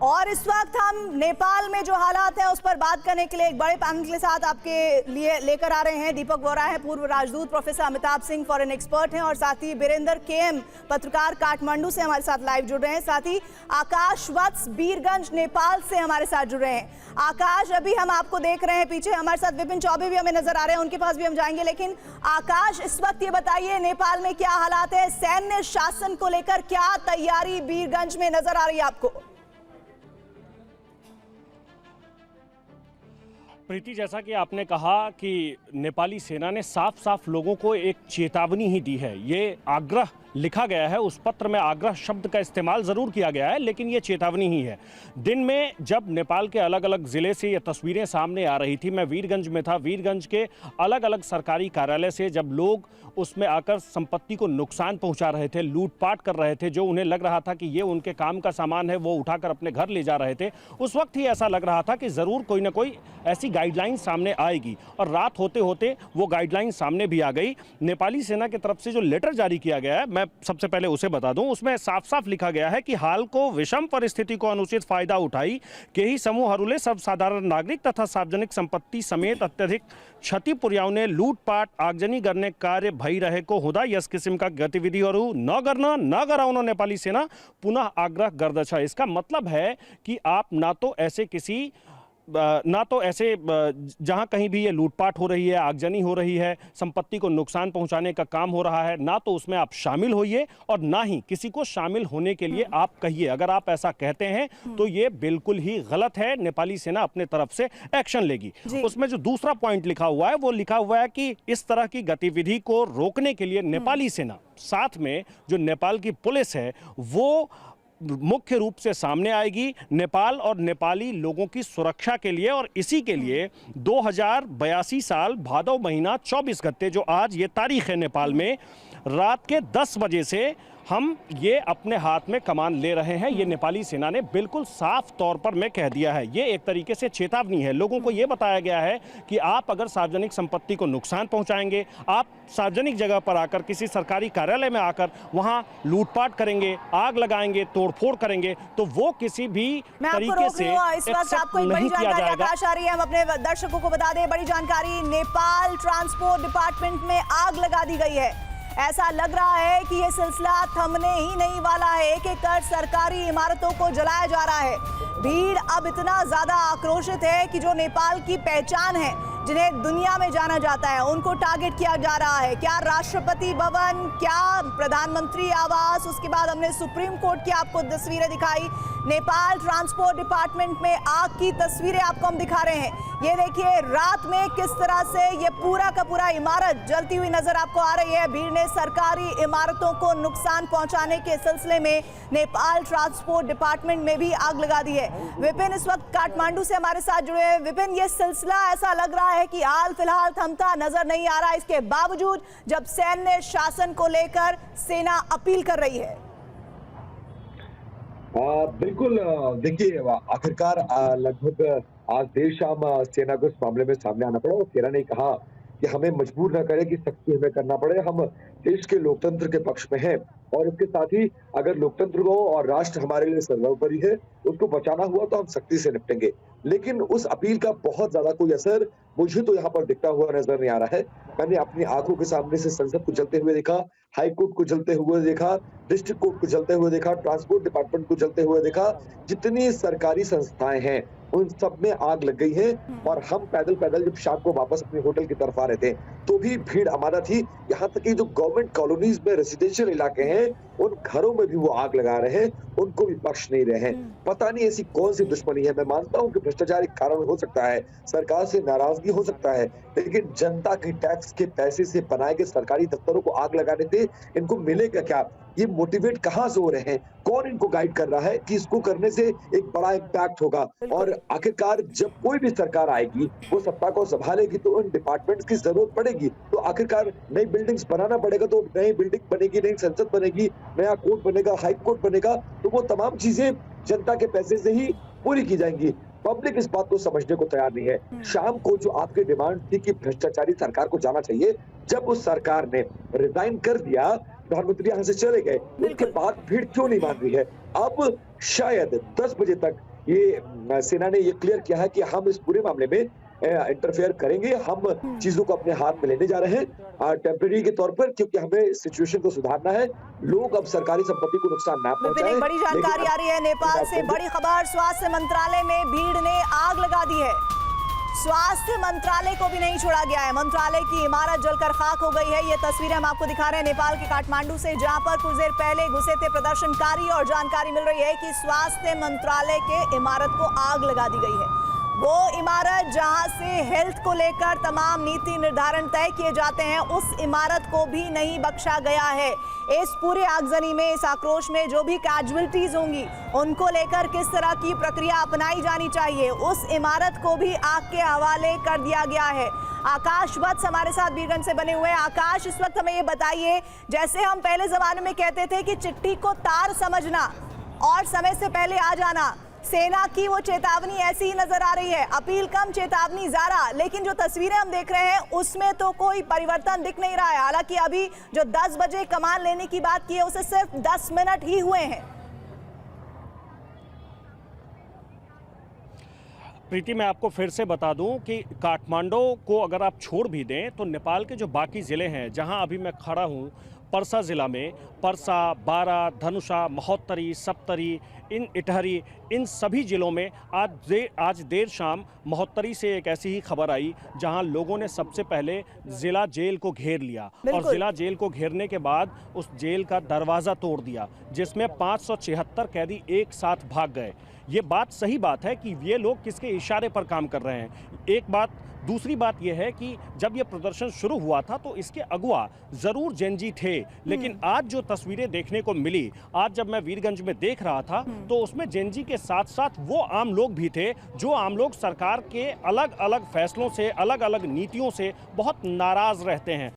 और इस वक्त हम नेपाल में जो हालात हैं उस पर बात करने के लिए एक बड़े पैनल के साथ आपके लिए लेकर आ रहे हैं। दीपक बोरा हैं, पूर्व राजदूत, professor Amitabh Singh foreign expert हैं, और साथ ही बीरेंद्र केएम पत्रकार काठमांडू से हमारे साथ लाइव जुड़ रहे हैं। साथ ही आकाश वत्स बीरगंज नेपाल से हमारे साथ जुड़ रहे हैं। आकाश, अभी हम आपको देख रहे हैं, पीछे हमारे साथ विपिन चौबे भी हमें नजर आ रहे हैं, उनके पास भी हम जाएंगे। लेकिन आकाश, इस वक्त ये बताइए नेपाल में क्या हालात है, सैन्य शासन को लेकर क्या तैयारी बीरगंज में नजर आ रही है आपको? प्रीति, जैसा कि आपने कहा कि नेपाली सेना ने साफ साफ लोगों को एक चेतावनी ही दी है। ये आग्रह लिखा गया है, उस पत्र में आग्रह शब्द का इस्तेमाल जरूर किया गया है, लेकिन ये चेतावनी ही है। दिन में जब नेपाल के अलग अलग जिले से ये तस्वीरें सामने आ रही थी, मैं वीरगंज में था, वीरगंज के अलग अलग सरकारी कार्यालय से जब लोग उसमें आकर संपत्ति को नुकसान पहुंचा रहे थे, लूटपाट कर रहे थे, जो उन्हें लग रहा था कि ये उनके काम का सामान है, वो उठाकर अपने घर ले जा रहे थे, उस वक्त ही ऐसा लग रहा था कि जरूर कोई ना कोई ऐसी गाइडलाइन सामने आएगी। और रात होते होते वो गाइडलाइन सामने भी आ गई। नेपाली सेना की तरफ से जो लेटर जारी किया गया है, मैं सबसे पहले उसे बता दूं, उसमें साफ साफ लिखा गया है कि हाल को विषम परिस्थितिको अनुचित फाइदा उठाई केही समूहहरूले सर्वसाधारण नागरिक तथा सार्वजनिक सम्पत्ति समेत अत्यधिक क्षति पुर्याउने लूटपाट आगजनी गर्ने कार्य भइरहेको हुँदा यस किसिमका गतिविधिहरू न गराउन नेपाली सेना पुनः आग्रह गर्दछ। इसका मतलब है कि आप ना तो ऐसे जहां कहीं भी ये लूटपाट हो रही है, आगजनी हो रही है, संपत्ति को नुकसान पहुंचाने का काम हो रहा है, ना तो उसमें आप शामिल होइए और ना ही किसी को शामिल होने के लिए आप कहिए। अगर आप ऐसा कहते हैं तो ये बिल्कुल ही गलत है। नेपाली सेना अपने तरफ से एक्शन लेगी। उसमें जो दूसरा पॉइंट लिखा हुआ है, वो लिखा हुआ है कि इस तरह की गतिविधि को रोकने के लिए नेपाली सेना, साथ में जो नेपाल की पुलिस है, वो मुख्य रूप से सामने आएगी नेपाल और नेपाली लोगों की सुरक्षा के लिए। और इसी के लिए 2082 साल भादव महीना 24 गते, जो आज ये तारीख है नेपाल में, रात के 10 बजे से हम ये अपने हाथ में कमान ले रहे हैं। ये नेपाली सेना ने बिल्कुल साफ तौर पर मैं कह दिया है। ये एक तरीके से चेतावनी है। लोगों को ये बताया गया है कि आप अगर सार्वजनिक संपत्ति को नुकसान पहुंचाएंगे, आप सार्वजनिक जगह पर आकर, किसी सरकारी कार्यालय में आकर वहां लूटपाट करेंगे, आग लगाएंगे, तोड़फोड़ करेंगे, तो वो किसी भी तरीके से एक्सेप्ट नहीं किया जाएगा। आ रही है, हम अपने दर्शकों को बता दें बड़ी जानकारी। नेपाल ट्रांसपोर्ट डिपार्टमेंट में आग लगा दी गई है। ऐसा लग रहा है कि ये सिलसिला थमने ही नहीं वाला है। एक एक कर सरकारी इमारतों को जलाया जा रहा है। भीड़ अब इतना ज्यादा आक्रोशित है कि जो नेपाल की पहचान है, जिन्हें दुनिया में जाना जाता है, उनको टारगेट किया जा रहा है। क्या राष्ट्रपति भवन, क्या प्रधानमंत्री आवास, उसके बाद हमने सुप्रीम कोर्ट की आपको तस्वीरें दिखाई। नेपाल ट्रांसपोर्ट डिपार्टमेंट में आग की तस्वीरें आपको हम दिखा रहे हैं। ये देखिए रात में किस तरह से ये पूरा का पूरा इमारत जलती हुई नजर आपको आ रही है। भीड़ ने सरकारी इमारतों को नुकसान पहुंचाने के सिलसिले में नेपाल ट्रांसपोर्ट डिपार्टमेंट में भी आग लगा दी है। विपिन इस वक्त काठमांडू से हमारे साथ जुड़े हैं। विपिन, ये सिलसिला ऐसा लग रहा है कि हाल फिलहाल थमता नजर नहीं आ रहा, इसके बावजूद जब सैन्य शासन को लेकर सेना अपील कर रही है। बिल्कुल, देखिए आखिरकार लगभग आज देर शाम सेना को इस मामले में सामने आना पड़ा और सेना ने कहा कि हमें मजबूर न करे कि सख्ती हमें करना पड़े, हम देश के लोकतंत्र के पक्ष में हैं और इसके साथ ही अगर लोकतंत्र को और राष्ट्र हमारे लिए सर्वोपरि है, उसको बचाना हुआ तो हम सख्ती से निपटेंगे। लेकिन उस अपील का बहुत ज्यादा कोई असर मुझे तो यहाँ पर दिखता हुआ नजर नहीं आ रहा है। मैंने अपनी आंखों के सामने से संसद को जलते हुए देखा, हाई कोर्ट को जलते हुए देखा, डिस्ट्रिक्ट कोर्ट को जलते हुए देखा, ट्रांसपोर्ट डिपार्टमेंट को जलते हुए देखा। जितनी सरकारी संस्थाएं हैं उन सब में आग लग गई है। और हम पैदल पैदल जब शाम को वापस अपने होटल की तरफ आ रहे थे तो भी भीड़ हमारा थी। यहाँ तक कि जो गवर्नमेंट कॉलोनीज में रेसिडेंशियल इलाके हैं उन घरों में भी वो आग लगा रहे हैं, उनको भी बख्श नहीं रहे हैं। पता नहीं ऐसी कौन सी दुश्मनी है। मैं मानता हूँ कि भ्रष्टाचार एक कारण हो सकता है, सरकार से नाराजगी हो सकता है, लेकिन जनता के टैक्स के पैसे से बनाए गए सरकारी दफ्तरों को आग लगाने से इनको मिलेगा क्या? ये मोटिवेट कहाँ से हो रहे हैं? कौन इनको गाइड कर रहा है कि इसको करने से एक बड़ा इम्पैक्ट होगा? और आखिरकार जब कोई भी सरकार आएगी वो सत्ता को संभालेगी तो उन डिपार्टमेंट्स की जरूरत पड़ेगी। तो आखिरकार नई बिल्डिंग्स बनाना पड़ेगा, तो नई बिल्डिंग बनेगी, नई संसद बनेगी, नया कोर्ट बनेगा, हाई कोर्ट बनेगा, तो वो तमाम चीजें जनता के पैसे से ही पूरी की जाएंगी। पब्लिक इस बात को समझने को तैयार नहीं है। शाम को जो आपकी डिमांड थी कि भ्रष्टाचारी सरकार को जाना चाहिए, जब उस सरकार ने रिजाइन कर दिया, प्रधानमंत्री यहाँ से चले गए, उसके बाद भीड़ क्यों नहीं मान रही है? अब शायद 10 बजे तक ये सेना ने ये क्लियर किया है कि हम इस पूरे मामले में इंटरफेयर करेंगे, हम चीजों को अपने हाथ में लेने जा रहे हैं टेम्परेरी के तौर पर, क्योंकि हमें सिचुएशन को सुधारना है। लोग अब सरकारी संपत्ति को नुकसान ना पहुंचाएं। बड़ी जानकारी आ रही है नेपाल से, बड़ी खबर। स्वास्थ्य मंत्रालय में भीड़ ने आग लगा दी है। स्वास्थ्य मंत्रालय को भी नहीं छोड़ा गया है। मंत्रालय की इमारत जलकर खाक हो गई है। ये तस्वीरें हम आपको दिखा रहे हैं नेपाल के काठमांडू से, जहां पर कुछ देर पहले घुसे थे प्रदर्शनकारी और जानकारी मिल रही है कि स्वास्थ्य मंत्रालय के इमारत को आग लगा दी गई है। वो इमारत जहां से हेल्थ को लेकर तमाम नीति निर्धारण तय किए जाते हैं, उस इमारत को भी नहीं बख्शा गया है। इस पूरे आगजनी में, इस आक्रोश में जो भी कैजुअलिटीज होंगी, उनको लेकर किस तरह की प्रक्रिया अपनाई जानी चाहिए, उस इमारत को भी आग के हवाले कर दिया गया है। आकाश वत्स हमारे साथ बीरगंज से बने हुए हैं। आकाश, इस वक्त हमें ये बताइए, जैसे हम पहले जमाने में कहते थे कि चिट्ठी को तार समझना और समय से पहले आ जाना, सेना की वो चेतावनी ऐसी ही नजर आ रही है। अपील कम, चेतावनी ज्यादा, लेकिन जो तस्वीरें हम देख रहे हैं उसमें तो कोई परिवर्तन दिख नहीं रहा है। हालांकि अभी जो 10 बजे कमान लेने की बात की है, उसे सिर्फ 10 मिनट ही हुए हैं। प्रीति, मैं आपको फिर से बता दूं कि काठमांडू को अगर आप छोड़ भी दें तो नेपाल के जो बाकी ज़िले हैं, जहां अभी मैं खड़ा हूं, पर्सा ज़िला में, पर्सा, बारा, धनुषा, महोत्तरी, सप्तरी, इन इटहरी, इन सभी ज़िलों में आज देर शाम महोत्तरी से एक ऐसी ही खबर आई जहां लोगों ने सबसे पहले ज़िला जेल को घेर लिया और ज़िला जेल को घेरने के बाद उस जेल का दरवाज़ा तोड़ दिया, जिसमें 576 कैदी एक साथ भाग गए। ये बात सही बात है कि ये लोग किसके इशारे पर काम कर रहे हैं, एक बात। दूसरी बात यह है कि जब ये प्रदर्शन शुरू हुआ था तो इसके अगुआ जरूर जेनजी थे, लेकिन आज जो तस्वीरें देखने को मिली, आज जब मैं वीरगंज में देख रहा था तो उसमें जेनजी के साथ साथ वो आम लोग भी थे जो आम लोग सरकार के अलग अलग फैसलों से, अलग अलग नीतियों से बहुत नाराज रहते हैं।